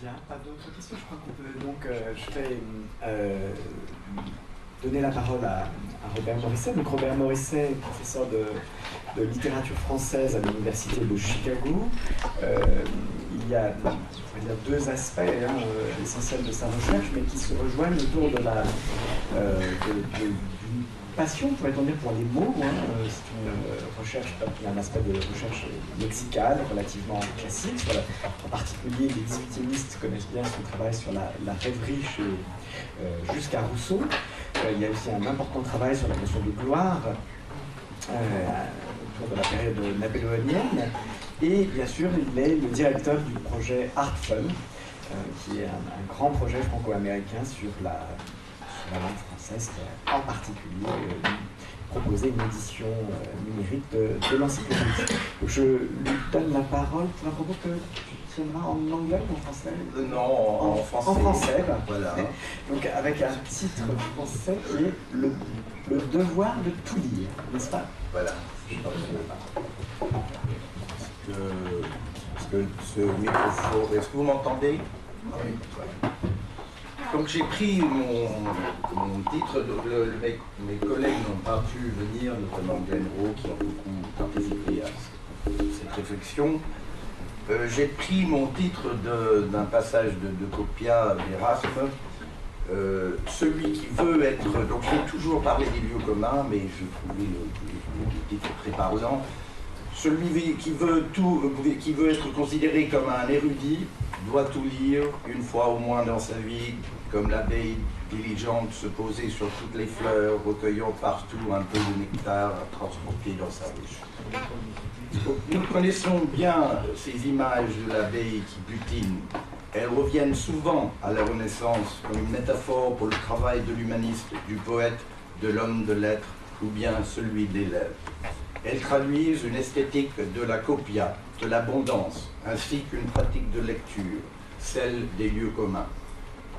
Bien, pas d'autres questions. Je crois qu'on peut donc, je vais donner la parole à Robert Morisset. Donc Robert Morisset, professeur de littérature française à l'université de Chicago. Il y a deux aspects essentiels de sa recherche, mais qui se rejoignent autour de d'une passion, pourrait-on dire, pour les mots. C'est une recherche, il y a un aspect de recherche lexicale relativement classique. En particulier, les exhibitionnistes connaissent bien son travail sur la rêverie jusqu'à Rousseau. Il y a aussi un important travail sur la notion de gloire autour de la période napoléonienne. Et bien sûr, il est le directeur du projet Art Fun, qui est un grand projet franco-américain sur la langue française, qui a en particulier proposé une édition numérique de l'encyclopédie. Je lui donne la parole pour un propos que tu tiendras en anglais ou en français? Non, en français. En français, voilà. Donc avec un titre français qui est le devoir de tout lire, n'est-ce pas? Voilà. Est-ce que ce microphone... Est-ce que vous m'entendez? Oui. Voilà. Donc j'ai pris mon titre, mes collègues n'ont pas pu venir, notamment Glenn Rowe, qui ont beaucoup participé à cette réflexion. J'ai pris mon titre d'un passage de Copia d'Erasme, celui qui veut être... Donc je vais toujours parler des lieux communs, mais je trouvais le titre très parlant. Celui qui veut être considéré comme un érudit doit tout lire une fois au moins dans sa vie, comme l'abeille diligente se poser sur toutes les fleurs, recueillant partout un peu de nectar à transporter dans sa ruche. Nous connaissons bien ces images de l'abeille qui butine. Elles reviennent souvent à la Renaissance comme une métaphore pour le travail de l'humaniste, du poète, de l'homme de lettres, ou bien celui des lèvres. Elles traduisent une esthétique de la copia, de l'abondance, ainsi qu'une pratique de lecture, celle des lieux communs.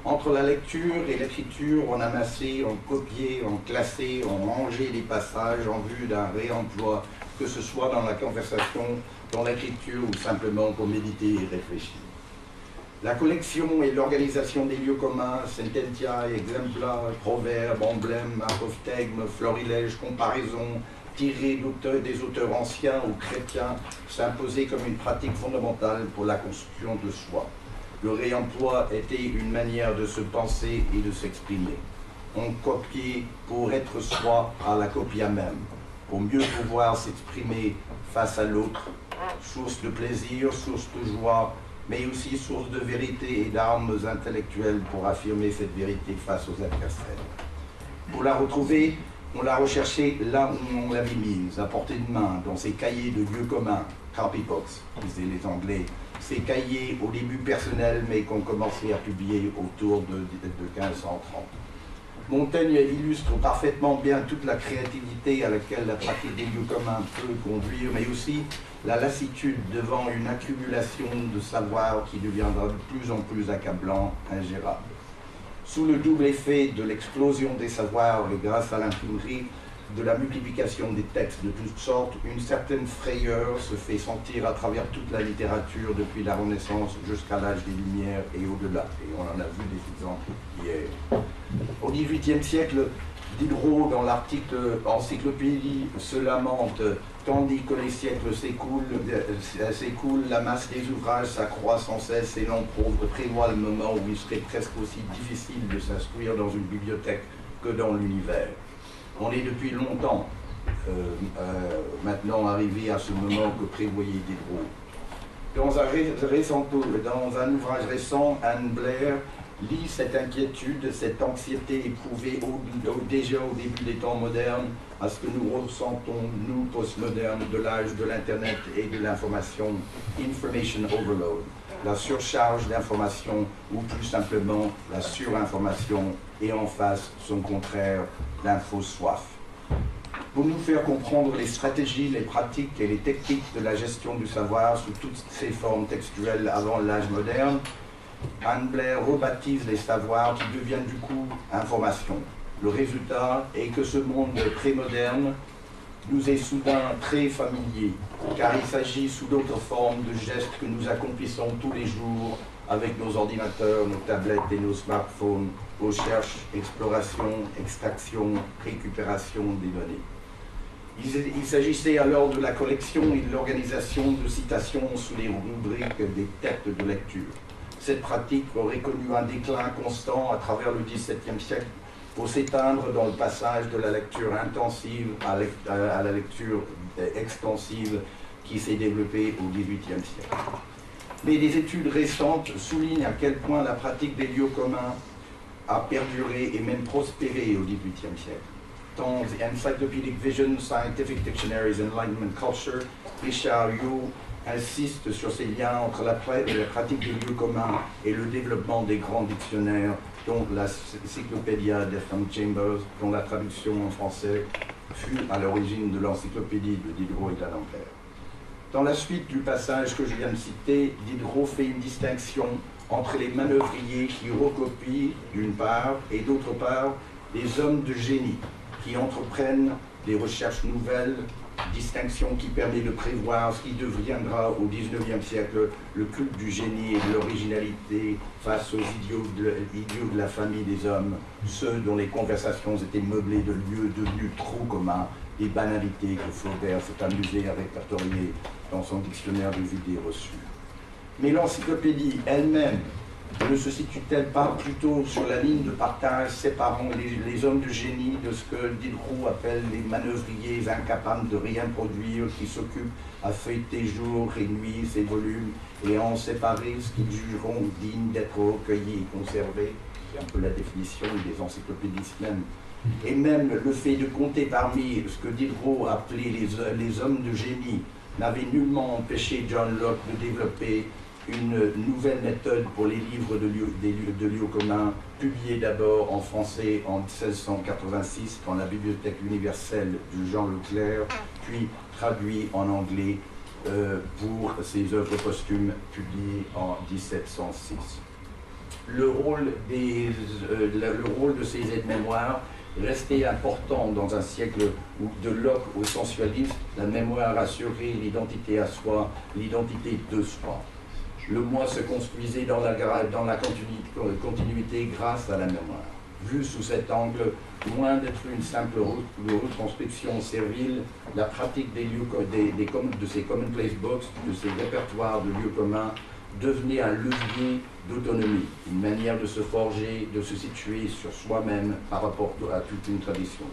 Entre la lecture et l'écriture, on amassait, on copiait, on classait, on mangeait les passages en vue d'un réemploi, que ce soit dans la conversation, dans l'écriture ou simplement pour méditer et réfléchir. La collection et l'organisation des lieux communs, sententia, exempla, proverbes, emblèmes, apophthegmes, florilèges, comparaisons, tirés des auteurs anciens ou chrétiens, s'imposaient comme une pratique fondamentale pour la construction de soi. Le réemploi était une manière de se penser et de s'exprimer. On copiait pour être soi à la copia même, pour mieux pouvoir s'exprimer face à l'autre, source de plaisir, source de joie, mais aussi source de vérité et d'armes intellectuelles pour affirmer cette vérité face aux adversaires. Pour la retrouver, on l'a recherchée là où on l'avait mise, à portée de main, dans ces cahiers de lieux communs, copybox, disaient les Anglais, ces cahiers au début personnels, mais qu'on commençait à publier autour de 1530. Montaigne illustre parfaitement bien toute la créativité à laquelle la pratique des lieux communs peut conduire, mais aussi la lassitude devant une accumulation de savoir qui deviendra de plus en plus accablant, ingérable. Sous le double effet de l'explosion des savoirs et grâce à l'imprimerie, de la multiplication des textes de toutes sortes, une certaine frayeur se fait sentir à travers toute la littérature depuis la Renaissance jusqu'à l'âge des Lumières et au-delà. Et on en a vu des exemples hier. Au XVIIIe siècle, Diderot, dans l'article Encyclopédie, se lamente « Tandis que les siècles s'écoulent, la masse des ouvrages s'accroît sans cesse et l'on prévoit le moment où il serait presque aussi difficile de s'instruire dans une bibliothèque que dans l'univers. » On est depuis longtemps maintenant arrivé à ce moment que prévoyait Diderot. Dans un ouvrage récent, Anne Blair lit cette inquiétude, cette anxiété éprouvée déjà au début des temps modernes, à ce que nous ressentons, nous, postmodernes, de l'âge de l'Internet et de l'information, information overload, la surcharge d'informations ou plus simplement la surinformation et en face son contraire, l'info-soif. Pour nous faire comprendre les stratégies, les pratiques et les techniques de la gestion du savoir sous toutes ses formes textuelles avant l'âge moderne, Anne Blair rebaptise les savoirs qui deviennent du coup information. Le résultat est que ce monde prémoderne nous est soudain très familier, car il s'agit sous d'autres formes de gestes que nous accomplissons tous les jours avec nos ordinateurs, nos tablettes et nos smartphones, recherche, exploration, extraction, récupération des données. Il s'agissait alors de la collection et de l'organisation de citations sous les rubriques des têtes de lecture. Cette pratique aurait connu un déclin constant à travers le XVIIe siècle pour s'éteindre dans le passage de la lecture intensive à la lecture extensive qui s'est développée au XVIIIe siècle. Mais des études récentes soulignent à quel point la pratique des lieux communs a perduré et même prospéré au XVIIIe siècle. Dans The Encyclopedic Vision, Scientific Dictionaries, Enlightenment Culture, Richard Yeo insiste sur ces liens entre la pratique des lieux communs et le développement des grands dictionnaires, dont la Cyclopédia d'Ephraim Chambers, dont la traduction en français fut à l'origine de l'encyclopédie de Diderot et d'Alembert. Dans la suite du passage que je viens de citer, Diderot fait une distinction entre les manœuvriers qui recopient d'une part et d'autre part les hommes de génie qui entreprennent des recherches nouvelles, distinction qui permet de prévoir ce qui deviendra au XIXe siècle le culte du génie et de l'originalité face aux idiots de la famille des hommes, ceux dont les conversations étaient meublées de lieux devenus trop communs, des banalités que Flaubert s'est amusé à répertorier dans son dictionnaire des idées reçues. Mais l'encyclopédie elle-même ne se situe-t-elle pas plutôt sur la ligne de partage séparant les hommes de génie de ce que Diderot appelle les manœuvriers incapables de rien produire, qui s'occupent à feuilleter jour et nuit ces volumes et à en séparer ce qu'ils jugeront digne d'être recueillis et conservés? C'est un peu la définition des encyclopédistes même. Et même le fait de compter parmi ce que Diderot appelait les hommes de génie n'avait nullement empêché John Locke de développer une nouvelle méthode pour les livres de lieux communs, publiés d'abord en français en 1686 dans la Bibliothèque universelle de Jean Leclerc, puis traduit en anglais pour ses œuvres posthumes publiées en 1706. Le rôle de ces aides-mémoires restait important dans un siècle où, de Locke au sensualisme, la mémoire assurait l'identité à soi, l'identité de soi. Le moi se construisait dans la continuité grâce à la mémoire. Vu sous cet angle, loin d'être une simple retranscription servile, la pratique des lieux, de ces commonplace books, de ces répertoires de lieux communs, devenait un levier d'autonomie, une manière de se forger, de se situer sur soi-même par rapport à toute une tradition.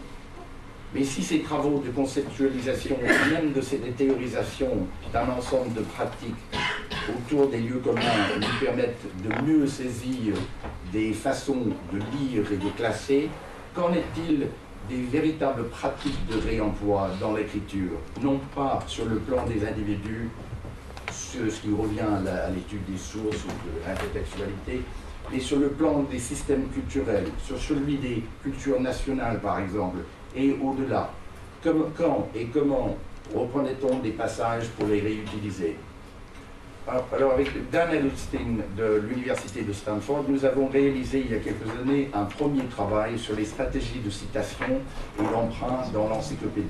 Mais si ces travaux de conceptualisation, même de ces théorisations d'un ensemble de pratiques autour des lieux communs nous permettent de mieux saisir des façons de lire et de classer, qu'en est-il des véritables pratiques de réemploi dans l'écriture, non pas sur le plan des individus, ce qui revient à l'étude des sources ou de l'intertextualité, mais sur le plan des systèmes culturels, sur celui des cultures nationales par exemple, et au-delà. Quand et comment reprenait-on des passages pour les réutiliser? Alors avec Dan Edelstein de l'Université de Stanford, nous avons réalisé il y a quelques années un premier travail sur les stratégies de citation et d'emprunt dans l'encyclopédie.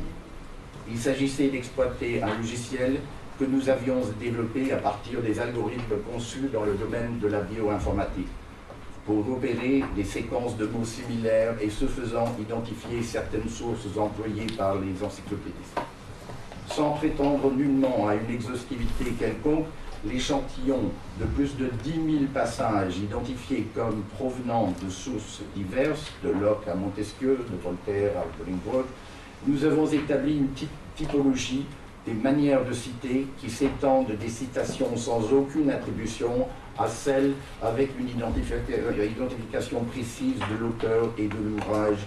Il s'agissait d'exploiter un logiciel que nous avions développé à partir des algorithmes conçus dans le domaine de la bioinformatique, pour repérer des séquences de mots similaires et ce faisant identifier certaines sources employées par les encyclopédistes. Sans prétendre nullement à une exhaustivité quelconque, l'échantillon de plus de 10 000 passages identifiés comme provenant de sources diverses, de Locke à Montesquieu, de Voltaire à Bolingbroke, nous avons établi une typologie des manières de citer qui s'étendent des citations sans aucune attribution à celles avec une identification précise de l'auteur et de l'ouvrage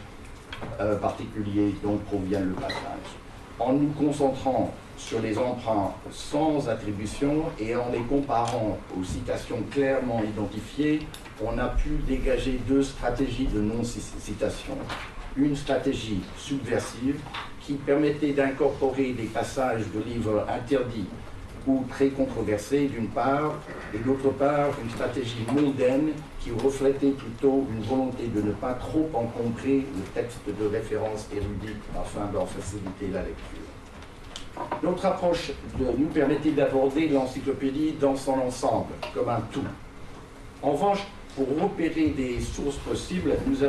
particulier dont provient le passage. En nous concentrant sur les emprunts sans attribution et en les comparant aux citations clairement identifiées, on a pu dégager deux stratégies de non-citation. Une stratégie subversive qui permettait d'incorporer des passages de livres interdits ou très controversés d'une part, et d'autre part une stratégie mondaine qui reflétait plutôt une volonté de ne pas trop encombrer le texte de référence érudite afin d'en faciliter la lecture. Notre approche nous permettait d'aborder l'encyclopédie dans son ensemble, comme un tout. En revanche, pour repérer des sources possibles, nous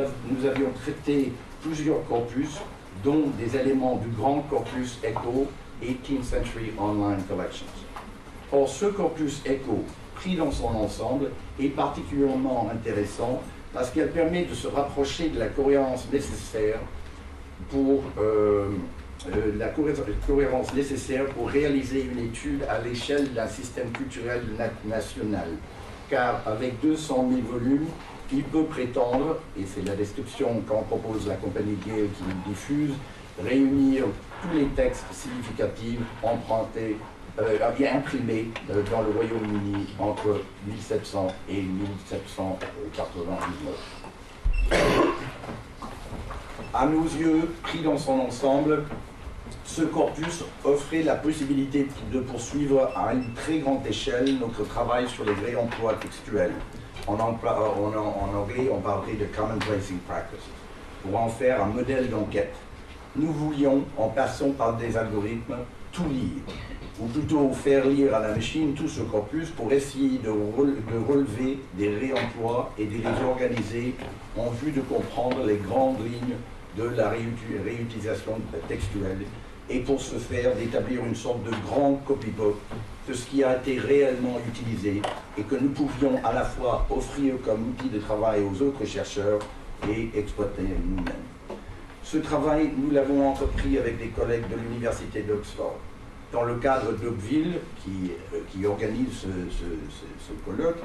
avions traité plusieurs corpus, dont des éléments du grand corpus ECHO, 18th Century Online Collections. Or, ce corpus ECHO, pris dans son ensemble, est particulièrement intéressant parce qu'elle permet de se rapprocher de la cohérence nécessaire pour réaliser une étude à l'échelle d'un système culturel national. Car avec 200 000 volumes, il peut prétendre, et c'est la description qu'en propose la compagnie Gale qui le diffuse, réunir tous les textes significatifs empruntés, imprimés dans le Royaume-Uni entre 1700 et 1799. À nos yeux, pris dans son ensemble, ce corpus offrait la possibilité de poursuivre à une très grande échelle notre travail sur les réemplois textuels. En anglais, on parlerait de commonplacing practices, pour en faire un modèle d'enquête. Nous voulions, en passant par des algorithmes, tout lire, ou plutôt faire lire à la machine tout ce corpus pour essayer de relever des réemplois et de les organiser en vue de comprendre les grandes lignes de la réutilisation textuelle, et pour ce faire d'établir une sorte de grand copybook de ce qui a été réellement utilisé et que nous pouvions à la fois offrir comme outil de travail aux autres chercheurs et exploiter nous-mêmes. Ce travail, nous l'avons entrepris avec des collègues de l'Université d'Oxford. Dans le cadre d'Oakville, qui organise ce colloque,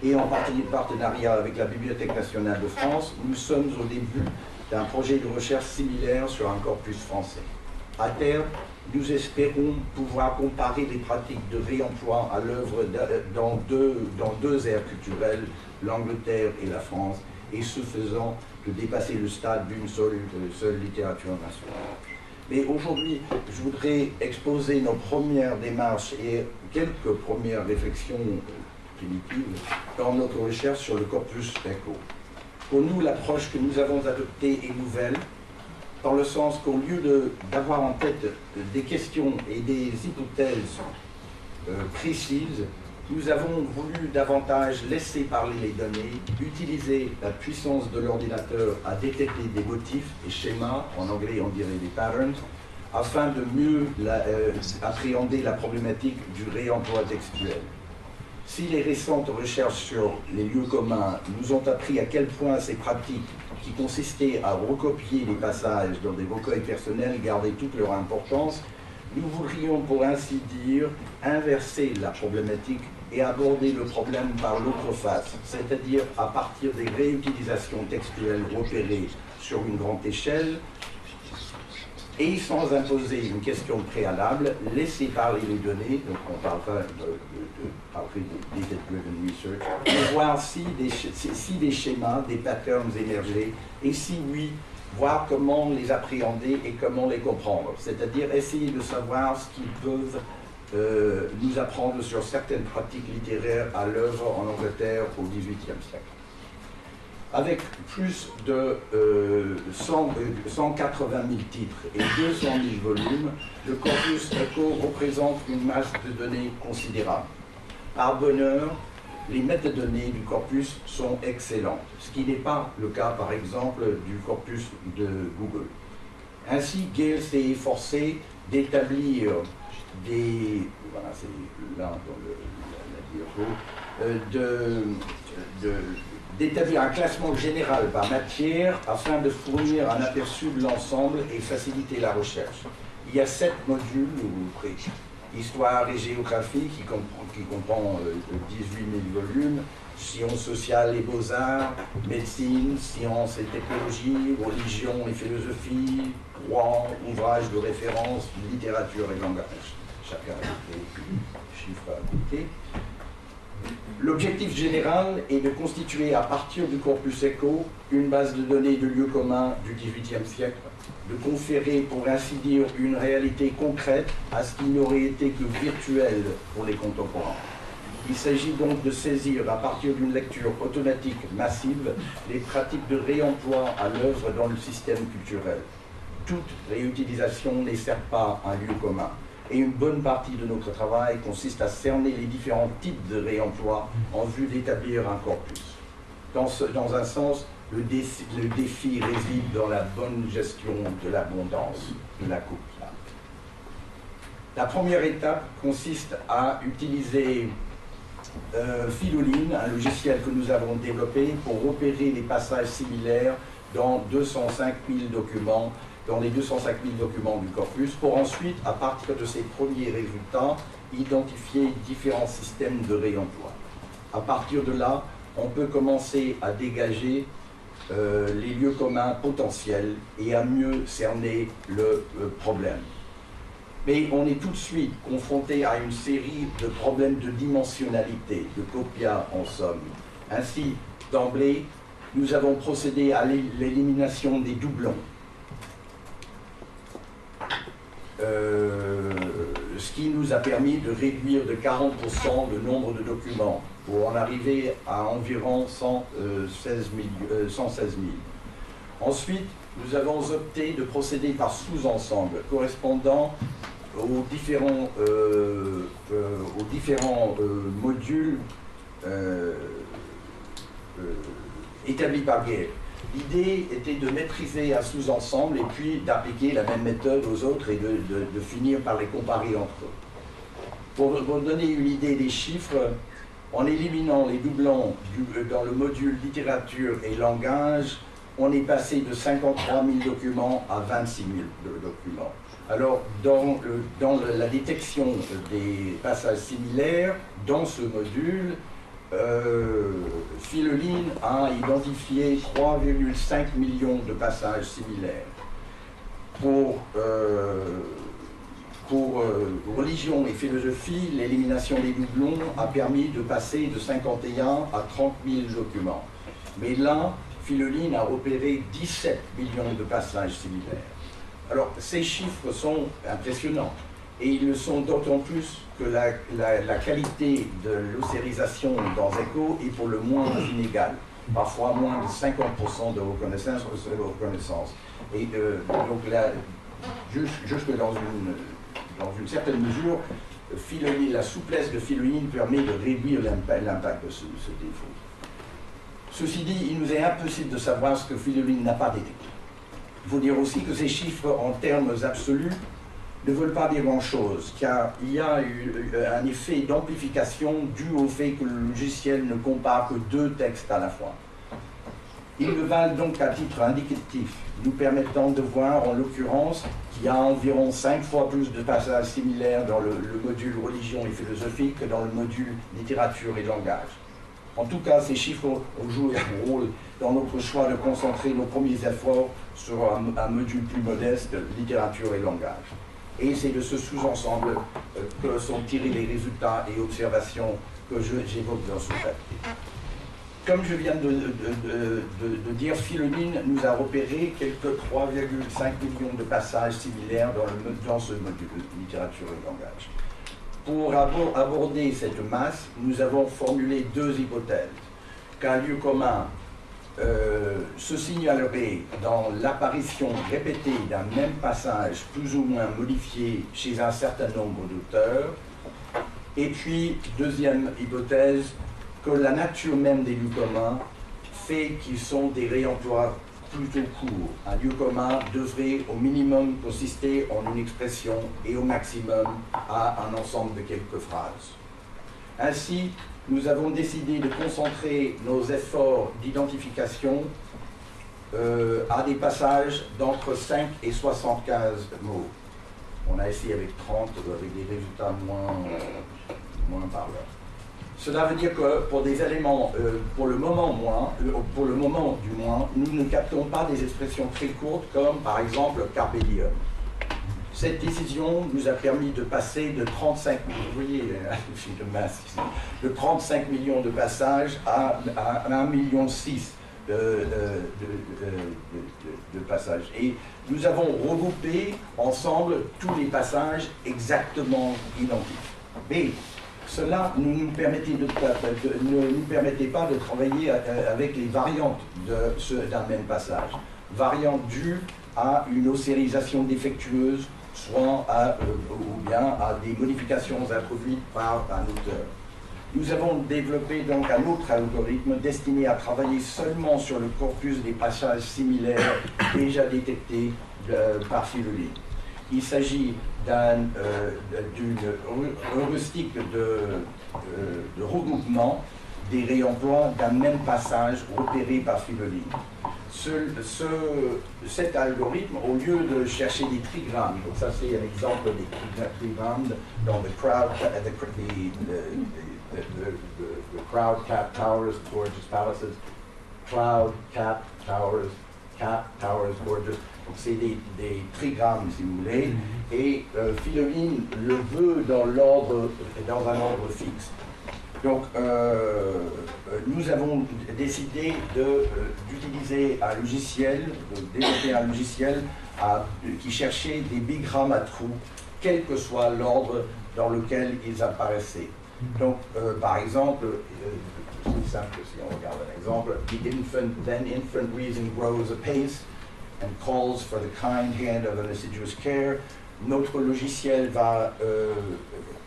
et en partenariat avec la Bibliothèque nationale de France, nous sommes au début d'un projet de recherche similaire sur un corpus français. À terme, nous espérons pouvoir comparer les pratiques de réemploi à l'œuvre dans deux aires culturelles, l'Angleterre et la France, et ce faisant de dépasser le stade d'une seule littérature nationale. Mais aujourd'hui, je voudrais exposer nos premières démarches et quelques premières réflexions primitives dans notre recherche sur le corpus ECHO. Pour nous, l'approche que nous avons adoptée est nouvelle, dans le sens qu'au lieu d'avoir en tête des questions et des hypothèses précises, nous avons voulu davantage laisser parler les données, utiliser la puissance de l'ordinateur à détecter des motifs et schémas, en anglais on dirait des patterns, afin de mieux appréhender la problématique du réemploi textuel. Si les récentes recherches sur les lieux communs nous ont appris à quel point ces pratiques, qui consistaient à recopier les passages dans des recueils personnels, gardaient toute leur importance, nous voudrions pour ainsi dire inverser la problématique et aborder le problème par l'autre face, c'est-à-dire à partir des réutilisations textuelles repérées sur une grande échelle, et sans imposer une question préalable, laisser parler les données, donc on parlera de data-driven research, et voir si des schémas, des patterns émerger, et si oui, voir comment les appréhender et comment les comprendre. C'est-à-dire essayer de savoir ce qu'ils peuvent nous apprendre sur certaines pratiques littéraires à l'œuvre en Angleterre au XVIIIe siècle. Avec plus de 180 000 titres et 200 000 volumes, le corpus ECHO représente une masse de données considérable. Par bonheur, les métadonnées du corpus sont excellentes, ce qui n'est pas le cas, par exemple, du corpus de Google. Ainsi, Gale s'est efforcé d'établir des... Voilà, c'est là dans la diapo, d'établir un classement général par matière afin de fournir un aperçu de l'ensemble et faciliter la recherche. Il y a 7 modules, histoire et géographie qui comprend 18 000 volumes, sciences sociales et beaux-arts, médecine, sciences et technologie, religion et philosophie, droit, ouvrages de référence, littérature et langage. Chacun a des chiffres à appliquer. L'objectif général est de constituer à partir du corpus ECHO une base de données de lieux communs du XVIIIe siècle, de conférer pour ainsi dire une réalité concrète à ce qui n'aurait été que virtuel pour les contemporains. Il s'agit donc de saisir à partir d'une lecture automatique massive les pratiques de réemploi à l'œuvre dans le système culturel. Toute réutilisation n'est certes pas un lieu commun. Et une bonne partie de notre travail consiste à cerner les différents types de réemploi en vue d'établir un corpus. Dans un sens, le défi réside dans la bonne gestion de l'abondance de la coupe. La première étape consiste à utiliser Philoline, un logiciel que nous avons développé pour repérer les passages similaires dans 205 000 documents, dans les 205 000 documents du corpus, pour ensuite, à partir de ces premiers résultats, identifier différents systèmes de réemploi. À partir de là, on peut commencer à dégager les lieux communs potentiels et à mieux cerner le problème. Mais on est tout de suite confronté à une série de problèmes de dimensionnalité, de copia en somme. Ainsi, d'emblée, nous avons procédé à l'élimination des doublons. Ce qui nous a permis de réduire de 40% le nombre de documents pour en arriver à environ 116 000. Ensuite, nous avons opté de procéder par sous-ensemble correspondant aux différents modules établis par Gale. L'idée était de maîtriser un sous-ensemble et puis d'appliquer la même méthode aux autres et de finir par les comparer entre eux. Pour donner une idée des chiffres, en éliminant les doublons dans le module littérature et langage, on est passé de 53 000 documents à 26 000 documents. Alors, dans la détection des passages similaires, dans ce module, Philoline a identifié 3,5 millions de passages similaires. Pour religion et philosophie, l'élimination des doublons a permis de passer de 51 à 30 000 documents. Mais là, Philoline a repéré 17 millions de passages similaires. Alors, ces chiffres sont impressionnants, et ils le sont d'autant plus que la qualité de l'ossérisation dans ECHO est pour le moins inégale, parfois moins de 50% de reconnaissance. Et donc là, jusque dans une certaine mesure, Philoline, la souplesse de Philoline permet de réduire l'impact de ce défaut. Ceci dit, il nous est impossible de savoir ce que Philoline n'a pas détecté. Il faut dire aussi que ces chiffres, en termes absolus, ne veulent pas dire grand-chose, car il y a eu un effet d'amplification dû au fait que le logiciel ne compare que 2 textes à la fois. Ils ne valent donc qu'à titre indicatif, nous permettant de voir en l'occurrence qu'il y a environ 5 fois plus de passages similaires dans le module religion et philosophie que dans le module littérature et langage. En tout cas, ces chiffres ont joué un rôle dans notre choix de concentrer nos premiers efforts sur un module plus modeste, littérature et langage. Et c'est de ce sous-ensemble que sont tirés les résultats et observations que j'évoque dans ce papier. Comme je viens de dire, Philoline nous a repéré quelques 3,5 millions de passages similaires dans ce module littérature et langage. Pour aborder cette masse, nous avons formulé 2 hypothèses. Qu'un lieu commun se signalerait dans l'apparition répétée d'un même passage plus ou moins modifié chez un certain nombre d'auteurs. Et puis, deuxième hypothèse, que la nature même des lieux communs fait qu'ils sont des réemplois plutôt courts. Un lieu commun devrait au minimum consister en une expression et au maximum à un ensemble de quelques phrases. Ainsi, nous avons décidé de concentrer nos efforts d'identification à des passages d'entre 5 et 75 mots. On a essayé avec 30, avec des résultats moins parleurs. Cela veut dire que pour des éléments, pour le moment du moins, nous ne captons pas des expressions très courtes comme par exemple carpe diem. Cette décision nous a permis de passer de 35 millions de passages à 1,6 million de passages. Et nous avons regroupé ensemble tous les passages exactement identiques. Mais cela ne nous permettait pas de travailler avec les variantes d'un même passage. Variantes dues à une ossérisation défectueuse soit ou bien à des modifications introduites par un auteur. Nous avons développé donc un autre algorithme destiné à travailler seulement sur le corpus des passages similaires déjà détectés par Philolin. Il s'agit d'une heuristique de regroupement des réemplois d'un même passage repéré par Philolin. Cet algorithme, au lieu de chercher des trigrammes, donc ça c'est un exemple des trigrammes dans the crowd, cap, towers, gorgeous palaces, cloud, cap, towers, gorgeous. Donc c'est des trigrammes si vous voulez, et Philolin le veut dans un ordre fixe. Donc, nous avons décidé d'utiliser un logiciel, de développer un logiciel qui cherchait des bigrammes à trous, quel que soit l'ordre dans lequel ils apparaissaient. Donc, par exemple, c'est simple si on regarde un exemple, then infant reason grows apace and calls for the kind hand of an assiduous care. Notre logiciel va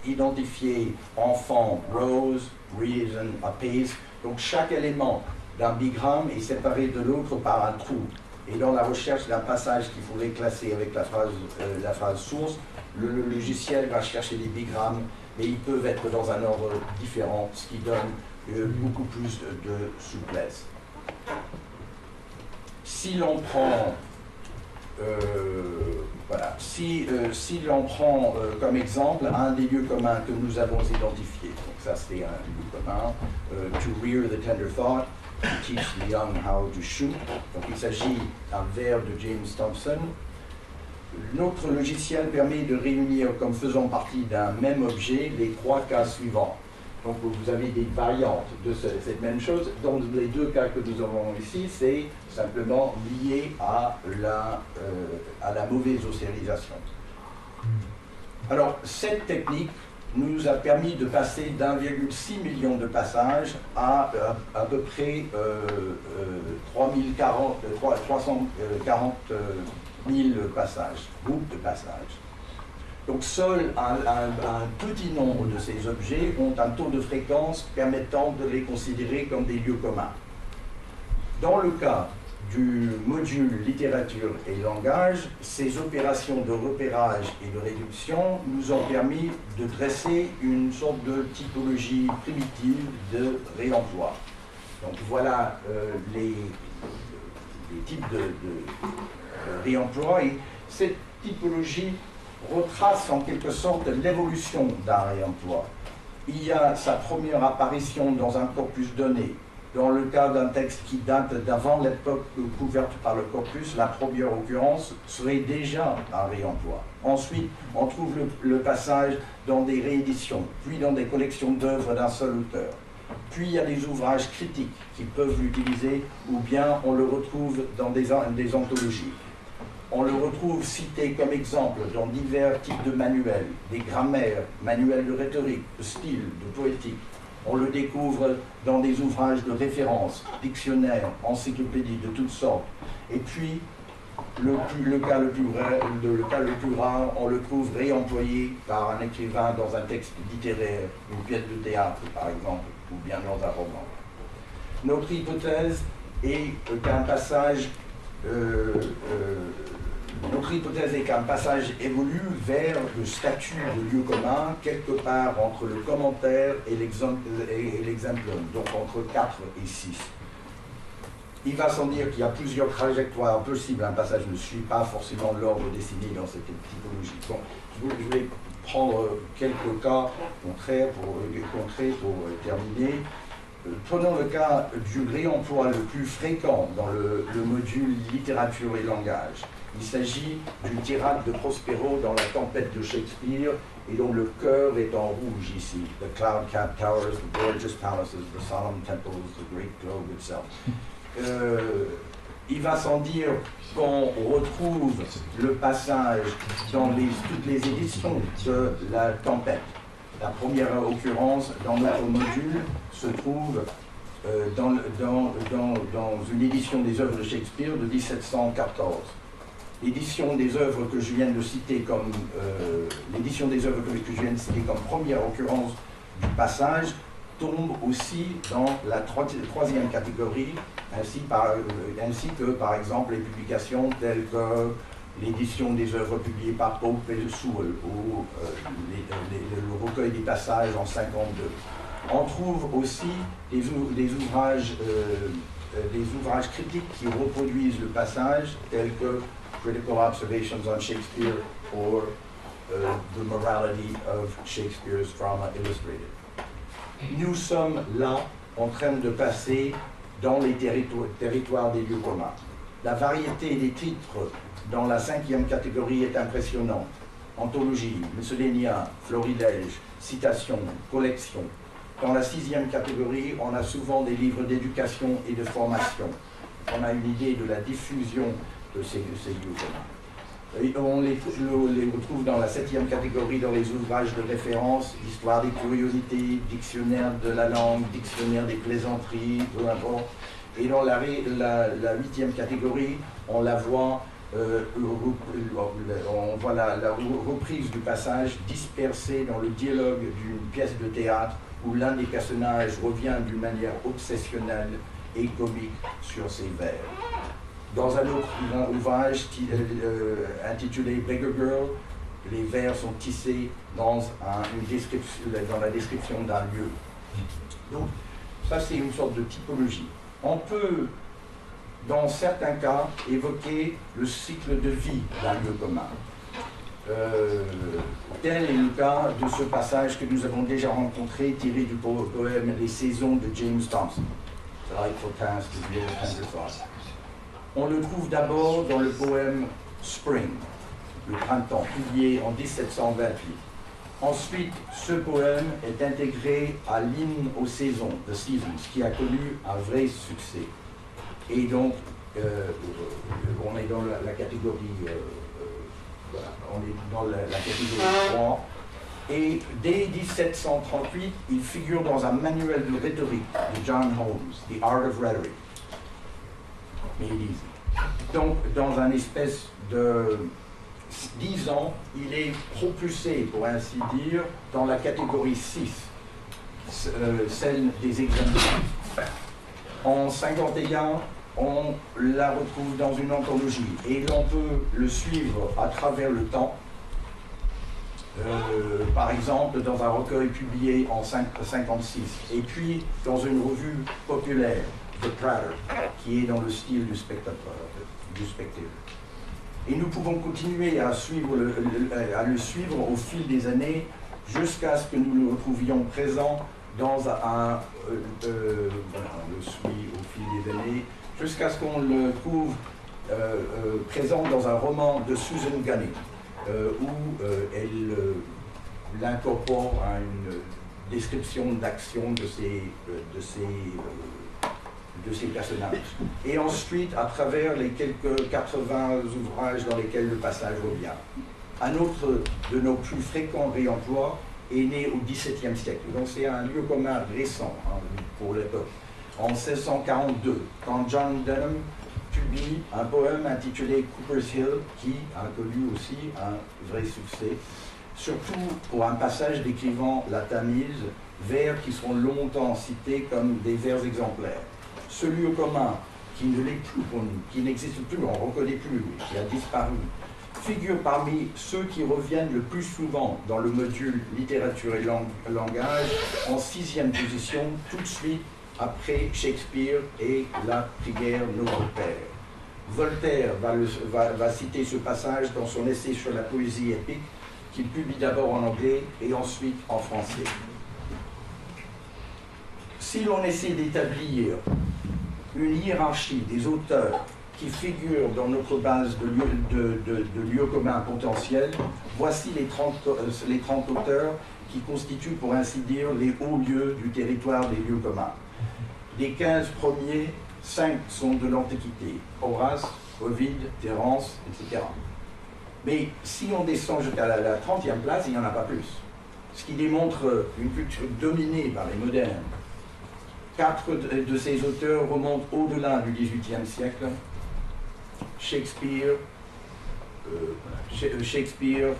identifier enfant, rose, reason, apace. Donc chaque élément d'un bigramme est séparé de l'autre par un trou. Et dans la recherche d'un passage qu'il faudrait classer avec la phrase source, le logiciel va chercher des bigrammes, mais ils peuvent être dans un ordre différent, ce qui donne beaucoup plus de souplesse. Si l'on prend si l'on prend comme exemple un des lieux communs que nous avons identifiés, donc ça c'est un lieu commun, to rear the tender thought, to teach the young how to shoot, donc il s'agit d'un vers de James Thompson. Notre logiciel permet de réunir comme faisant partie d'un même objet les trois cas suivants. Donc vous avez des variantes de cette même chose. Dans les deux cas que nous avons ici, c'est simplement lié à la mauvaise ossérisation. Alors cette technique nous a permis de passer d'1,6 million de passages à peu près 340 000 passages, groupes de passages. Donc seul un petit nombre de ces objets ont un taux de fréquence permettant de les considérer comme des lieux communs. Dans le cas du module littérature et langage, ces opérations de repérage et de réduction nous ont permis de dresser une sorte de typologie primitive de réemploi. Donc voilà les types de réemploi, et cette typologie retrace en quelque sorte l'évolution d'un réemploi. Il y a sa première apparition dans un corpus donné. Dans le cas d'un texte qui date d'avant l'époque couverte par le corpus, la première occurrence serait déjà un réemploi. Ensuite, on trouve le passage dans des rééditions, puis dans des collections d'œuvres d'un seul auteur. Puis il y a des ouvrages critiques qui peuvent l'utiliser, ou bien on le retrouve dans des anthologies. On le retrouve cité comme exemple dans divers types de manuels, des grammaires, manuels de rhétorique, de style, de poétique. On le découvre dans des ouvrages de référence, dictionnaires, encyclopédies de toutes sortes. Et puis, le cas le plus rare, on le trouve réemployé par un écrivain dans un texte littéraire, une pièce de théâtre par exemple, ou bien dans un roman. Notre hypothèse est qu'un passage évolue vers le statut de lieu commun, quelque part entre le commentaire et l'exemplum, donc entre 4 et 6. Il va sans dire qu'il y a plusieurs trajectoires possibles. Un passage ne suit pas forcément l'ordre dessiné dans cette typologie. Donc, je vais prendre quelques cas concrets pour terminer. Prenons le cas du réemploi le plus fréquent dans le module littérature et langage. Il s'agit d'une tirade de Prospero dans La Tempête de Shakespeare, et dont le cœur est en rouge ici. The cloud-capped towers, the gorgeous palaces, the solemn temples, the great globe itself. Il va sans dire qu'on retrouve le passage dans toutes les éditions de La Tempête. La première occurrence dans notre module se trouve dans une édition des œuvres de Shakespeare de 1714. l'édition des œuvres que je viens de citer comme première occurrence du passage tombe aussi dans la troisième catégorie, ainsi que par exemple les publications telles que l'édition des œuvres publiées par Pope et Sewell ou le recueil des passages en 52. On trouve aussi des ouvrages critiques qui reproduisent le passage, tels que Critical Observations on Shakespeare or The Morality of Shakespeare's Drama Illustrated. Nous sommes là en train de passer dans les territoires des lieux communs. La variété des titres dans la 5e catégorie est impressionnante. Anthologie, miscellanea, florilège, citation, collection. Dans la 6e catégorie, on a souvent des livres d'éducation et de formation. On a une idée de la diffusion de ces lieux communs. Et on les retrouve dans la 7e catégorie dans les ouvrages de référence, histoire des curiosités, dictionnaire de la langue, dictionnaire des plaisanteries, peu importe. Et dans la 8e catégorie, on la voit, on voit la reprise du passage dispersée dans le dialogue d'une pièce de théâtre où l'un des personnages revient d'une manière obsessionnelle et comique sur ses vers. Dans un autre ouvrage intitulé Beggar Girl, les vers sont tissés dans la description d'un lieu. Donc, ça c'est une sorte de typologie. On peut, dans certains cas, évoquer le cycle de vie d'un lieu commun. Tel est le cas de ce passage que nous avons déjà rencontré, tiré du poème Les Saisons de James Thomson. Delightful task is little tender thought. On le trouve d'abord dans le poème Spring, le printemps, publié en 1728. Ensuite, ce poème est intégré à l'hymne aux saisons, The Seasons, qui a connu un vrai succès. Et donc, on est dans la catégorie, on est dans la catégorie 3. Et dès 1738, il figure dans un manuel de rhétorique de John Holmes, The Art of Rhetoric. Made easy. Donc, dans un espèce de 10 ans, il est propulsé, pour ainsi dire, dans la catégorie 6, celle des examens. En 51, on la retrouve dans une anthologie et l'on peut le suivre à travers le temps. Par exemple, dans un recueil publié en 1956, et puis dans une revue populaire, The Prater, qui est dans le style du spectateur. Et nous pouvons continuer à le suivre au fil des années jusqu'à ce que nous le retrouvions présent dans on le suit au fil des années, jusqu'à ce qu'on le trouve présent dans un roman de Susan Gunning, où elle l'incorpore à une description d'action de ces personnages. Et ensuite, à travers les quelques 80 ouvrages dans lesquels le passage revient. Un autre de nos plus fréquents réemplois est né au XVIIe siècle. Donc c'est un lieu commun récent pour l'époque. En 1642, quand John Denham publie un poème intitulé Cooper's Hill, qui a connu aussi un vrai succès, surtout pour un passage décrivant la Tamise, vers qui sont longtemps cités comme des vers exemplaires. Ce lieu commun, qui ne l'est plus pour nous, qui n'existe plus, on ne reconnaît plus, qui a disparu, figure parmi ceux qui reviennent le plus souvent dans le module littérature et langage, en 6e position, tout de suite après Shakespeare et la prière Notre Père. Voltaire va citer ce passage dans son essai sur la poésie épique, qu'il publie d'abord en anglais et ensuite en français. Si l'on essaie d'établir une hiérarchie des auteurs qui figurent dans notre base de lieux communs potentiels, voici les 30 auteurs qui constituent, pour ainsi dire, les hauts lieux du territoire des lieux communs. Les 15 premiers, 5 sont de l'Antiquité, Horace, Ovide, Terence, etc. Mais si on descend jusqu'à la 30e place, il n'y en a pas plus. Ce qui démontre une culture dominée par les modernes. 4 de ces auteurs remontent au-delà du XVIIIe siècle. Shakespeare, Shakespeare,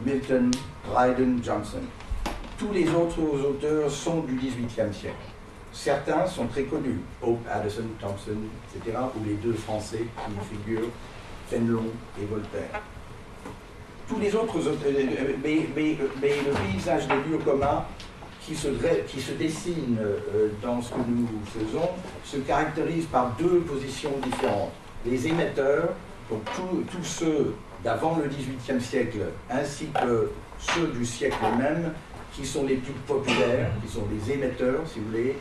Milton, Dryden, Johnson. Tous les autres auteurs sont du XVIIIe siècle. Certains sont très connus, Pope, Addison, Thompson, etc., ou les deux Français qui figurent, Fénelon et Voltaire. Tous les autres auteurs, mais le paysage des lieux communs qui se dessine dans ce que nous faisons se caractérise par deux positions différentes. Les émetteurs, donc tous ceux d'avant le XVIIIe siècle, ainsi que ceux du siècle même, qui sont les plus populaires, qui sont les émetteurs, si vous voulez,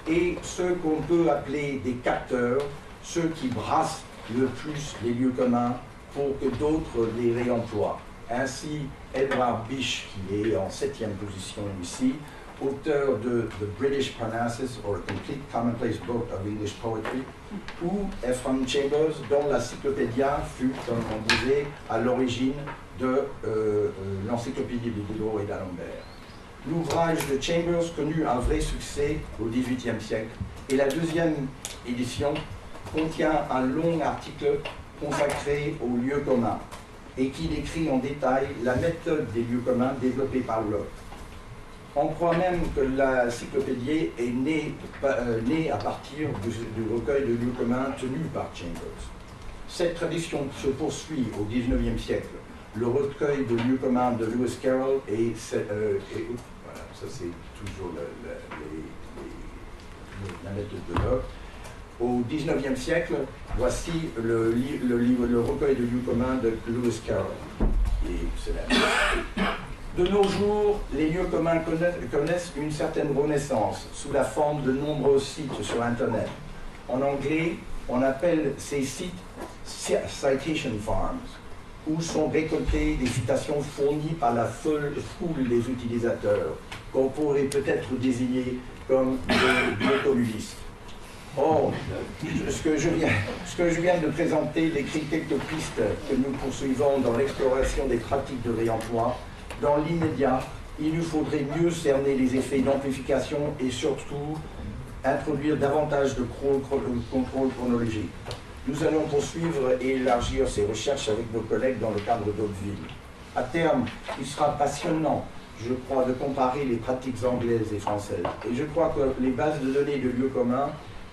et ceux qu'on peut appeler des capteurs, ceux qui brassent le plus les lieux communs pour que d'autres les réemploient. Ainsi, Edward Bish, qui est en 7e position ici, auteur de The British Parnassus, or a Complete Commonplace Book of English Poetry, ou Ephraim Chambers, dont la Cyclopédia fut, comme on disait, à l'origine de l'encyclopédie de Diderot et d'Alembert. L'ouvrage de Chambers connut un vrai succès au XVIIIe siècle, et la deuxième édition contient un long article consacré aux lieux communs, et qui décrit en détail la méthode des lieux communs développée par Locke. On croit même que la cyclopédie est née à partir du recueil de lieux communs tenu par Chambers. Cette tradition se poursuit au XIXe siècle. Le recueil de lieux communs de Lewis Carroll et voilà, ça c'est toujours la méthode de Locke. Au XIXe siècle, voici le recueil de lieux communs de Lewis Carroll, qui est célèbre. De nos jours, les lieux communs connaissent une certaine renaissance sous la forme de nombreux sites sur Internet. En anglais, on appelle ces sites citation farms, où sont récoltées des citations fournies par la foule des utilisateurs, qu'on pourrait peut-être désigner comme des autolulistes. Or, ce que je viens de présenter décrit quelques pistes que nous poursuivons dans l'exploration des pratiques de réemploi. Dans l'immédiat, il nous faudrait mieux cerner les effets d'amplification et surtout introduire davantage de contrôle chronologique. Nous allons poursuivre et élargir ces recherches avec nos collègues dans le cadre d'autres villes. À terme, il sera passionnant, je crois, de comparer les pratiques anglaises et françaises. Et je crois que les bases de données de lieux communs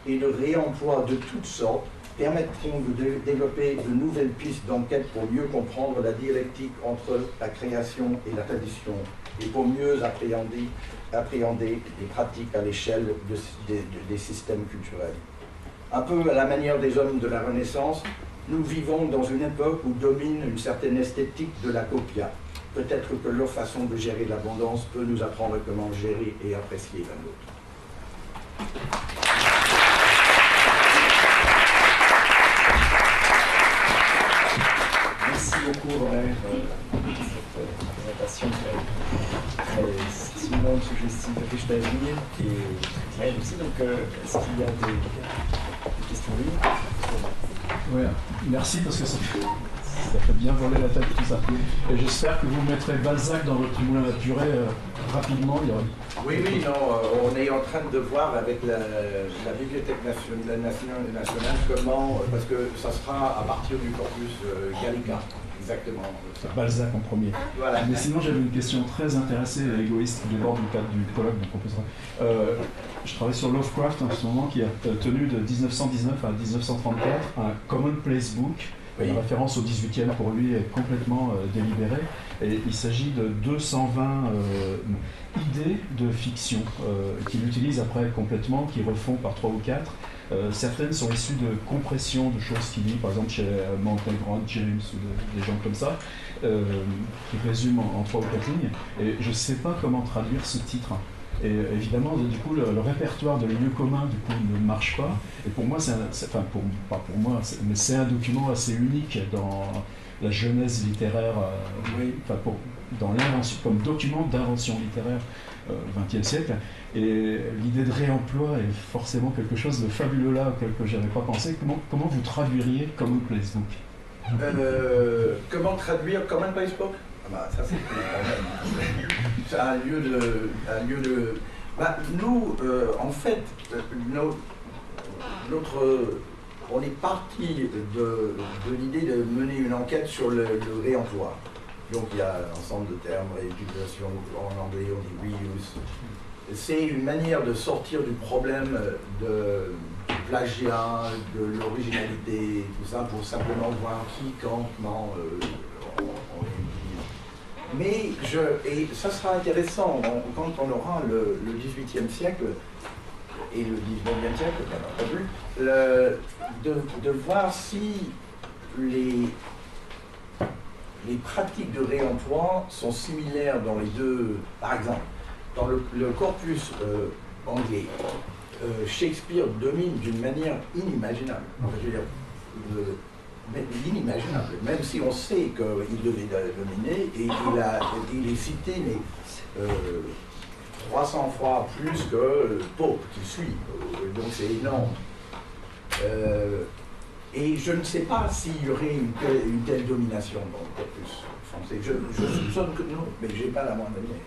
et de réemploi de toutes sortes permettront de développer de nouvelles pistes d'enquête pour mieux comprendre la dialectique entre la création et la tradition et pour mieux appréhender les pratiques à l'échelle des systèmes culturels. Un peu à la manière des hommes de la Renaissance, nous vivons dans une époque où domine une certaine esthétique de la copia. Peut-être que leur façon de gérer l'abondance peut nous apprendre comment gérer et apprécier la nôtre. Merci beaucoup, Robert, pour cette présentation très stimulante, suggestive, riche d'avenir et claire aussi. Donc, est-ce qu'il y a des questions libres? Oui, merci parce que ça fait bien voler la tête tout ça. Et j'espère que vous mettrez Balzac dans votre moulin à purée rapidement. Oui, non, on est en train de voir avec la Bibliothèque nationale comment, parce que ça sera à partir du corpus Gallica, exactement. Balzac en premier. Voilà. Mais sinon, j'avais une question très intéressée et égoïste qui déborde du cadre du colloque, donc on peut se... Je travaille sur Lovecraft en ce moment, qui a tenu de 1919 à 1934 un Commonplace Book. Oui. La référence au 18e pour lui est complètement délibérée. Et il s'agit de 220 idées de fiction qu'il utilise après complètement, qu'il refont par 3 ou 4. Certaines sont issues de compressions de choses qu'il lit, par exemple chez Montagrand, James ou des gens comme ça, qui résument en 3 ou 4 lignes. Et je ne sais pas comment traduire ce titre. Et évidemment, du coup, le répertoire de lieux communs du coup, ne marche pas. Et pour moi, pas pour moi, mais c'est un document assez unique dans la genèse littéraire, dans l'invention, comme document d'invention littéraire XXe siècle. Et l'idée de réemploi est forcément quelque chose de fabuleux là, auquel je n'avais pas pensé. Comment vous traduiriez Commonplace Book? Comment traduire Commonplace Book? Ça c'est le problème. C'est un lieu de... nous, en fait, notre on est parti de l'idée de mener une enquête sur le réemploi. Donc il y a un ensemble de termes, réutilisation, en anglais on dit reuse. C'est une manière de sortir du problème du plagiat, de l'originalité, tout ça, pour simplement voir qui, quand, comment on utilise. Mais et ça sera intéressant quand on aura le XVIIIe siècle et le XIXe siècle, bien entendu, de voir si les pratiques de réemploi sont similaires dans les deux. Par exemple, dans le corpus anglais, Shakespeare domine d'une manière inimaginable. Enfin, je veux dire, inimaginable, même si on sait qu'il devait dominer, et il est cité mais, 300 fois plus que Pope qui suit, donc c'est énorme. Et je ne sais pas s'il y aurait une telle domination dans le corpus français. Je soupçonne que non, mais je n'ai pas la moindre idée.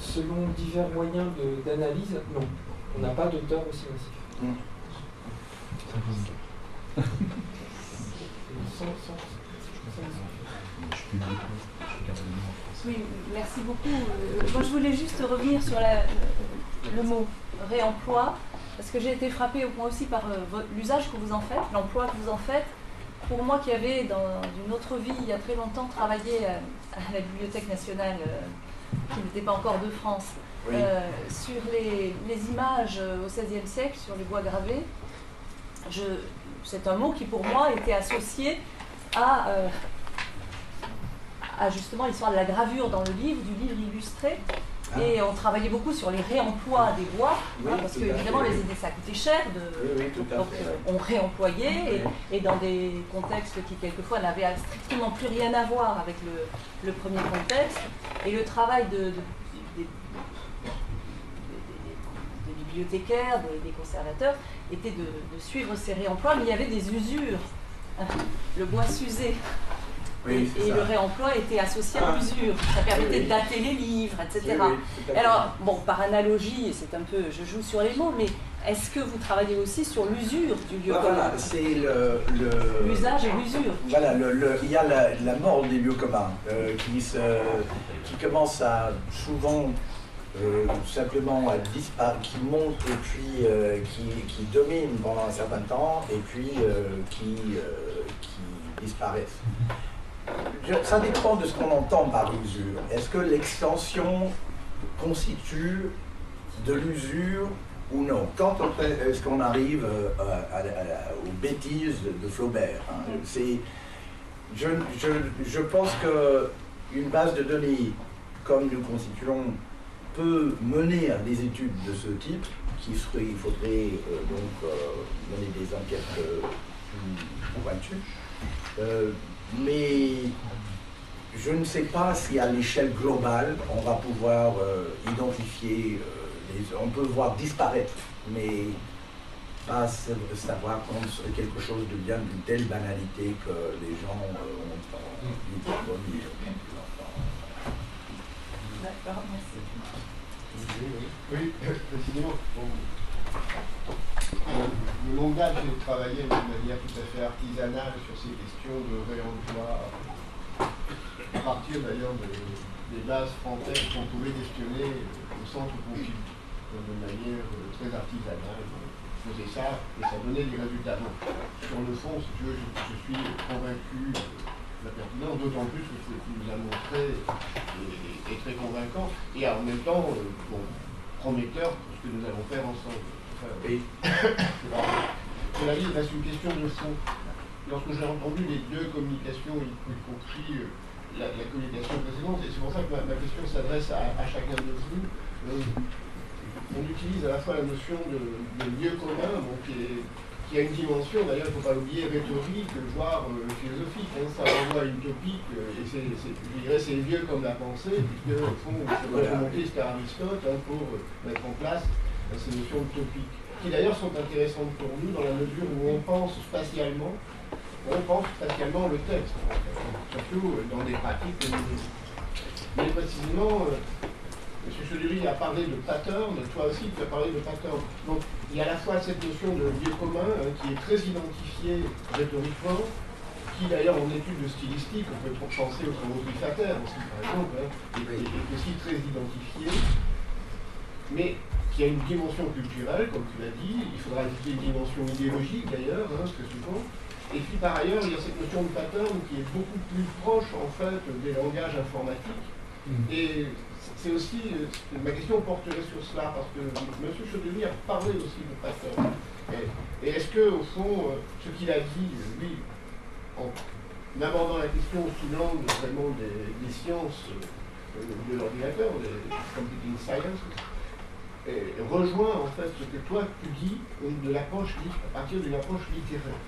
Selon divers moyens d'analyse, non. On n'a pas d'auteur aussi massif. Oui, merci beaucoup. Moi, je voulais juste revenir sur le mot réemploi, parce que j'ai été frappée au point aussi par l'usage que vous en faites, l'emploi que vous en faites. Pour moi qui avais, dans une autre vie, il y a très longtemps, travaillé à la Bibliothèque nationale, qui n'était pas encore de France, oui. Sur les images au XVIe siècle, sur les bois gravés, c'est un mot qui pour moi était associé à justement l'histoire de la gravure dans le livre, du livre illustré. Et on travaillait beaucoup sur les réemplois des bois, oui, parce que évidemment ça coûtait cher, donc on réemployait, et dans des contextes qui quelquefois n'avaient strictement plus rien à voir avec le premier contexte. Et le travail des bibliothécaires, des conservateurs, était de suivre ces réemplois, mais il y avait des usures. Le bois s'usait. Oui, et le réemploi était associé à l'usure, ça permettait de dater les livres, etc. Oui, alors, bon, par analogie, c'est un peu, je joue sur les mots, mais est-ce que vous travaillez aussi sur l'usure du lieu commun? Voilà, c'est l'usage et l'usure. Voilà, il y a la mort des lieux communs qui commence à souvent simplement à disparaître, qui monte et puis qui domine pendant un certain temps et puis qui disparaissent. Ça dépend de ce qu'on entend par usure. Est-ce que l'extension constitue de l'usure ou non? Quand est-ce qu'on arrive aux bêtises de Flaubert, hein? Je pense qu'une base de données comme nous constituons peut mener à des études de ce type, il faudrait donc mener des enquêtes plus pointues. Mais je ne sais pas si à l'échelle globale, on va pouvoir identifier, on peut voir disparaître, mais pas savoir quand quelque chose devient d'une telle banalité que les gens ont envie de revenir. D'accord, merci. Oui, précisément. Le langage est travaillé de manière tout à fait artisanale sur ces questions de réemploi, à partir d'ailleurs des bases françaises qu'on pouvait questionner au centre Pompidou, de manière très artisanale. On faisait ça et ça donnait des résultats. Donc, sur le fond, si tu veux, je suis convaincu de la pertinence, d'autant plus que ce que tu nous as montré est très convaincant et en même temps prometteur pour ce que nous allons faire ensemble. Oui. Cela dit, il reste une question de fond. Lorsque j'ai entendu les deux communications, y compris la communication précédente, et c'est pour ça que ma question s'adresse à chacun de vous, on utilise à la fois la notion de lieu commun, donc, qui a une dimension, d'ailleurs, il ne faut pas l'oublier, rhétorique, voire philosophique. Hein, ça renvoie à une topique, et je dirais c'est vieux comme la pensée, puisque au fond, ça doit remonter jusqu'à Aristote pour mettre en place ces notions utopiques, qui d'ailleurs sont intéressantes pour nous dans la mesure où on pense spatialement le texte, surtout dans des pratiques que nous. Mais précisément, M. Cheduri a parlé de pattern, toi aussi tu as parlé de pattern. Donc il y a à la fois cette notion de lieu commun qui est très identifiée rhétoriquement, qui d'ailleurs en étude de stylistique, on peut penser au travaux de Fater aussi par exemple, est aussi très identifiée, mais qui a une dimension culturelle, comme tu l'as dit, il faudra ajouter une dimension idéologique d'ailleurs, très souvent. Et puis par ailleurs, il y a cette notion de pattern qui est beaucoup plus proche en fait des langages informatiques. Et c'est aussi, ma question porterait sur cela, parce que M. Cheduri a parlé aussi de pattern. Et est-ce que, au fond, ce qu'il a dit, lui, en abordant la question sous l'angle vraiment des sciences de l'ordinateur, des computing sciences, rejoint en fait ce que toi tu dis de l'approche à partir d'une approche littéraire.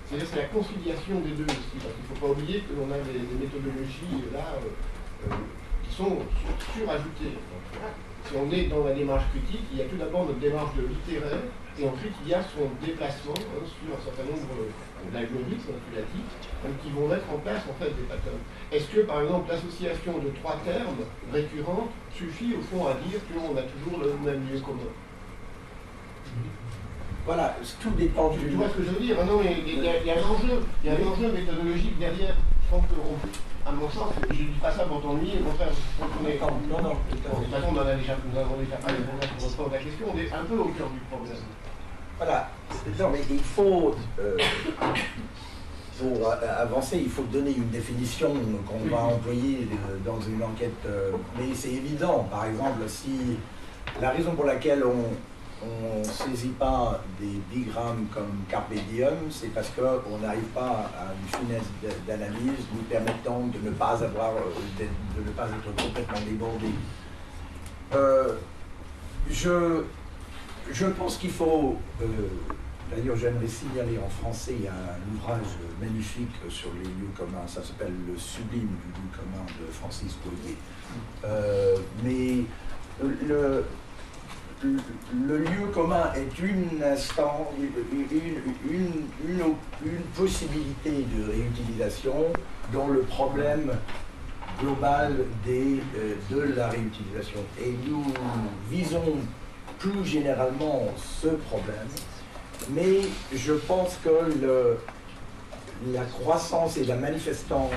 C'est-à-dire c'est la conciliation des deux aussi, parce qu'il ne faut pas oublier que l'on a des méthodologies là qui sont surajoutées. Si on est dans la démarche critique, il y a tout d'abord notre démarche de littéraire, et ensuite il y a son déplacement sur un certain nombre d'algorithmes, tu l'as dit, qui vont mettre en place en fait des patterns. Est-ce que par exemple l'association de 3 termes récurrents suffit au fond à dire qu'on a toujours le même lieu commun? Voilà, tout dépend du... Tu vois ce que je veux dire? Non, il y a un enjeu méthodologique derrière. Je pense que, à mon sens, je ne dis pas ça pour t'ennuyer, au contraire, on est... Non. De toute façon, nous avons déjà parlé pour répondre à la question, on est un peu au cœur du problème. Voilà. Non, mais il faut... pour avancer, il faut donner une définition qu'on va employer dans une enquête. Mais c'est évident, par exemple, si la raison pour laquelle on ne saisit pas des bigrammes comme Carpe Diem, c'est parce qu'on n'arrive pas à une finesse d'analyse nous permettant de ne pas avoir, de ne pas être complètement débordé. Je pense qu'il faut, d'ailleurs j'aimerais signaler en français, il y a un ouvrage magnifique sur les lieux communs, ça s'appelle Le sublime du lieu commun de Francis Boyer. Mais le lieu commun est une possibilité de réutilisation dont le problème global de la réutilisation. Et nous visons plus généralement ce problème, mais je pense que la croissance et la manifestation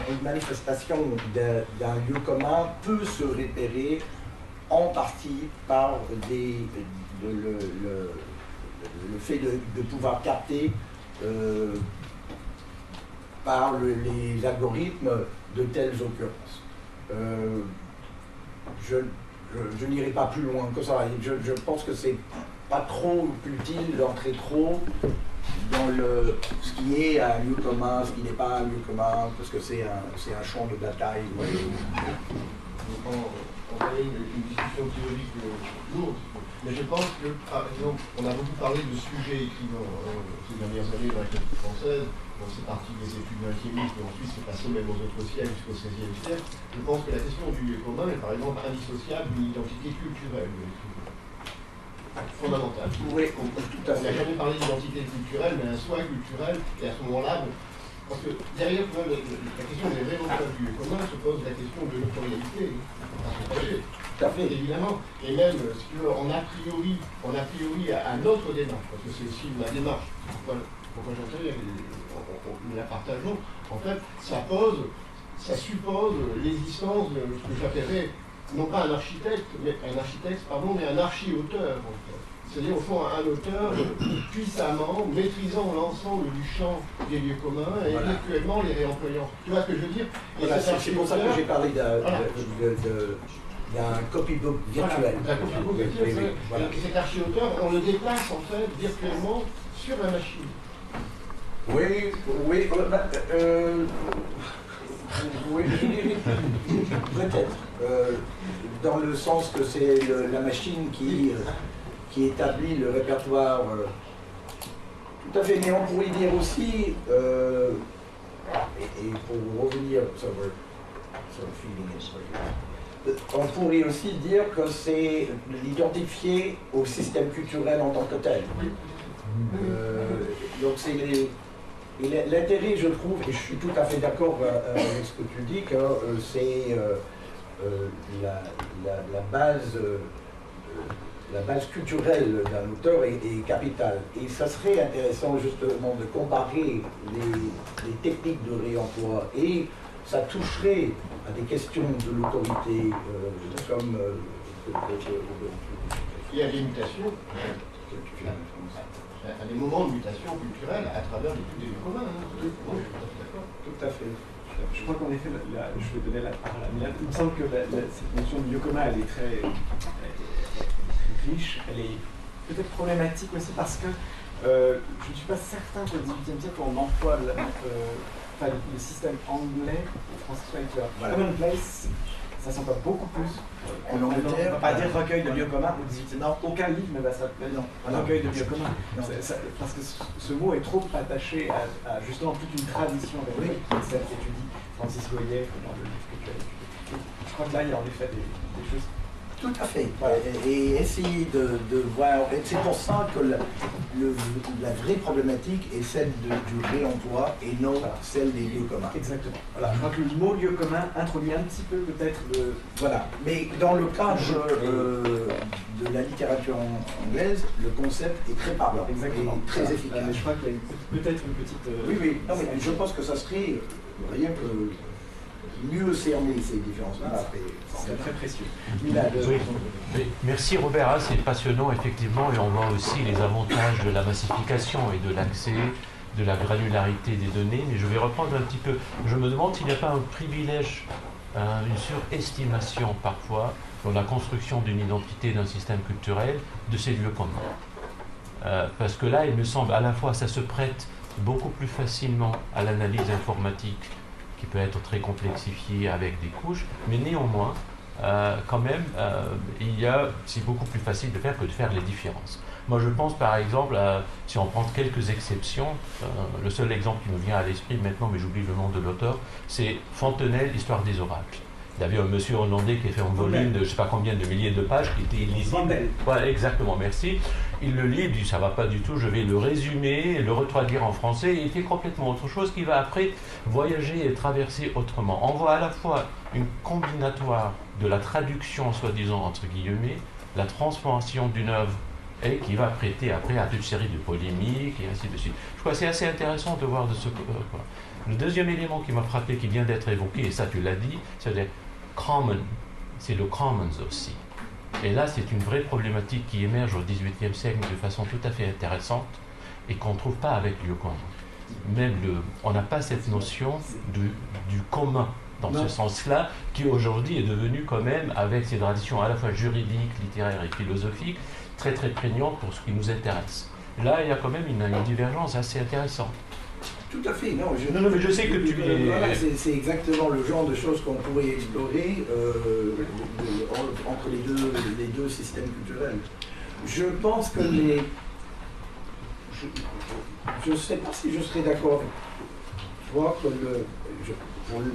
d'un lieu commun peut se repérer en partie par le fait de pouvoir capter par les algorithmes de telles occurrences. Je n'irai pas plus loin que ça. Je pense que c'est pas trop utile d'entrer trop dans ce qui est un lieu commun, ce qui n'est pas un lieu commun, parce que c'est un champ de bataille. On a une discussion théorique lourde, mais je pense que, par exemple, on a beaucoup parlé de sujets écrivants ces dernières années dans la culture française. C'est parti des études alchimistes et ensuite c'est passé même aux autres siècles jusqu'au XVIe siècle. Je pense que la question du lieu commun est par exemple indissociable d'une identité culturelle de l'écrivain. Fondamentale. Oui, tout à On n'a fait. jamais parlé d'identité culturelle, mais un soi culturel, et à ce moment-là, parce que derrière la question des révolutions du lieu commun se pose la question de notoriété. Tout à fait. Évidemment, et même si tu veux, en a priori à notre démarche, parce que c'est aussi ma démarche, pourquoi j'entends, nous la partageons, en fait, ça suppose l'existence de ce que j'appellerais, non pas un architecte, mais un archi-auteur, en fait. C'est-à-dire, au fond, un auteur puissamment maîtrisant l'ensemble du champ des lieux communs et virtuellement les réemployant. Tu vois ce que je veux dire? Voilà, c'est pour ça que j'ai parlé d'un copybook virtuel. Voilà, d'un copybook virtuel, oui, voilà. Et cet archi-auteur, on le déplace en fait virtuellement sur la machine. Oui, peut-être. Dans le sens que c'est la machine qui établit le répertoire. Tout à fait, mais on pourrait dire aussi, et pour revenir, on pourrait aussi dire que c'est l'identifier au système culturel en tant que tel. Donc c'est l'intérêt, je trouve, et je suis tout à fait d'accord avec ce que tu dis, que c'est la base culturelle d'un auteur est capitale. Et ça serait intéressant justement de comparer les techniques de réemploi, et ça toucherait à des questions de l'autorité comme... Il y a des mutations, à des moments de mutation culturelle à travers l'étude des lieux communs. Tout à fait. Je crois qu'en effet, je vais donner la parole à Milan. Il me semble que cette notion de lieu commun, elle est très riche, elle est peut-être problématique aussi parce que je ne suis pas certain qu'au XVIIIe siècle, on emploie le système anglais, français, voilà. Common place, ça s'emploie beaucoup plus. En Angleterre, on ne va pas dire recueil de lieux communs au XVIIIe. Non. Aucun livre ne va s'appeler recueil de lieux communs. Parce que ce mot est trop attaché à justement toute une tradition rhétorique, qui est celle qu'étudie Francis Goyer dans le livre que tu as étudié. Je crois que là, il y a en effet des choses. Tout à fait. Voilà. Et essayer de voir. Et c'est pour ça que la vraie problématique est celle du réemploi et non celle des lieux communs. Exactement. Voilà. Je crois que le mot lieu commun introduit un petit peu peut-être le. Voilà. Mais dans le cas de la littérature anglaise, le concept est très parlant. Exactement. Et très efficace. Mais je crois qu'il y a peut-être une petite. Oui. Non, mais je pense que ça serait rien que mieux cerner ces différences-là. C'est très précieux. Oui. Merci Robert, c'est passionnant effectivement, et on voit aussi les avantages de la massification et de l'accès, de la granularité des données, mais je vais reprendre un petit peu. Je me demande s'il n'y a pas un privilège, une surestimation parfois dans la construction d'une identité, d'un système culturel, de ces lieux communs. Parce que là, il me semble, à la fois, ça se prête beaucoup plus facilement à l'analyse informatique, qui peut être très complexifiée avec des couches, mais néanmoins, quand même, c'est beaucoup plus facile de faire que de faire les différences. Moi, je pense par exemple, si on prend quelques exceptions, le seul exemple qui me vient à l'esprit maintenant, mais j'oublie le nom de l'auteur, c'est Fontenelle, Histoire des oracles. Il y avait un monsieur hollandais qui a fait un volume de je ne sais pas combien de milliers de pages qui était illisible. Voilà, exactement, merci. Il le lit, il dit ça ne va pas du tout, je vais le résumer, le retraduire en français, et il fait complètement autre chose qui va après voyager et traverser autrement. On voit à la fois une combinatoire de la traduction, soi-disant, entre guillemets, la transformation d'une œuvre, et qui va prêter après à toute une série de polémiques, et ainsi de suite. Je crois que c'est assez intéressant de voir de ce quoi. Le deuxième élément qui m'a frappé, qui vient d'être évoqué, et ça tu l'as dit, c'est le common, c'est le commons aussi. Et là, c'est une vraie problématique qui émerge au XVIIIe siècle de façon tout à fait intéressante et qu'on ne trouve pas avec le commun. Même on n'a pas cette notion du commun dans ce sens-là, qui aujourd'hui est devenu quand même, avec ses traditions à la fois juridiques, littéraires et philosophiques, très très prégnantes pour ce qui nous intéresse. Là, il y a quand même une divergence assez intéressante. Tout à fait, non. Mais je sais que tu es... Voilà, c'est exactement le genre de choses qu'on pourrait explorer entre les deux systèmes culturels. Je pense que je ne sais pas si je serais d'accord avec toi que pour le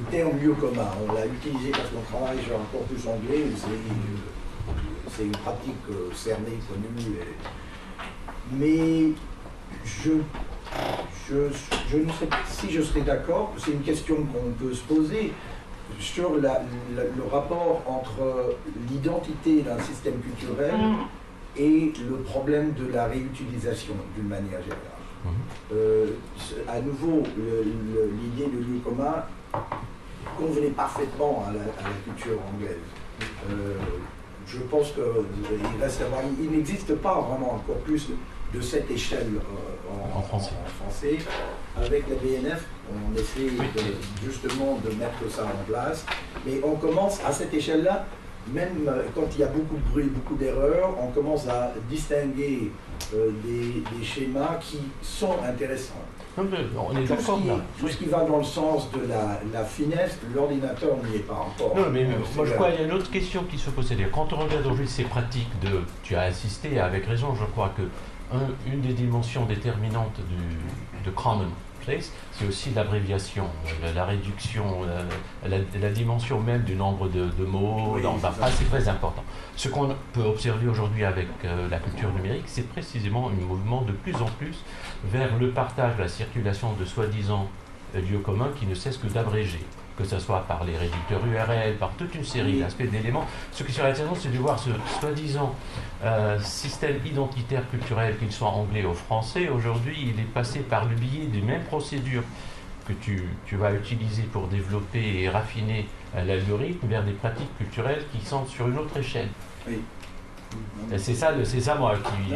terme lieu commun, on l'a utilisé parce qu'on travaille sur un corpus anglais, c'est une pratique cernée, connue, mais je ne sais pas si je serais d'accord, c'est une question qu'on peut se poser sur le rapport entre l'identité d'un système culturel et le problème de la réutilisation d'une manière générale. À nouveau, l'idée de lieu commun convenait parfaitement à la culture anglaise. Je pense qu'il n'existe pas vraiment un corpus de cette échelle en français. Avec la BNF, on essaie justement de mettre ça en place, mais on commence à cette échelle-là, même quand il y a beaucoup de bruit, beaucoup d'erreurs, on commence à distinguer des schémas qui sont intéressants. On est d'accord là. Tout ce qui va dans le sens de la finesse, l'ordinateur n'y est pas encore. Non, mais moi je crois qu'il y a une autre question qui se pose. C'est-à-dire, quand on regarde aujourd'hui ces pratiques tu as insisté avec raison, je crois que une des dimensions déterminantes de common place, c'est aussi l'abréviation, la réduction, la dimension même du nombre de mots. Oui, c'est très important. Ce qu'on peut observer aujourd'hui avec la culture numérique, c'est précisément un mouvement de plus en plus vers le partage, la circulation de soi-disant lieux communs qui ne cesse que d'abréger. que ce soit par les réducteurs URL, par toute une série d'aspects, d'éléments. Ce qui serait intéressant, c'est de voir ce soi-disant système identitaire culturel, qu'il soit anglais ou français. Aujourd'hui, il est passé par le biais des mêmes procédures que tu vas utiliser pour développer et raffiner l'algorithme vers des pratiques culturelles qui sont sur une autre échelle. Oui. C'est ça, moi, qui...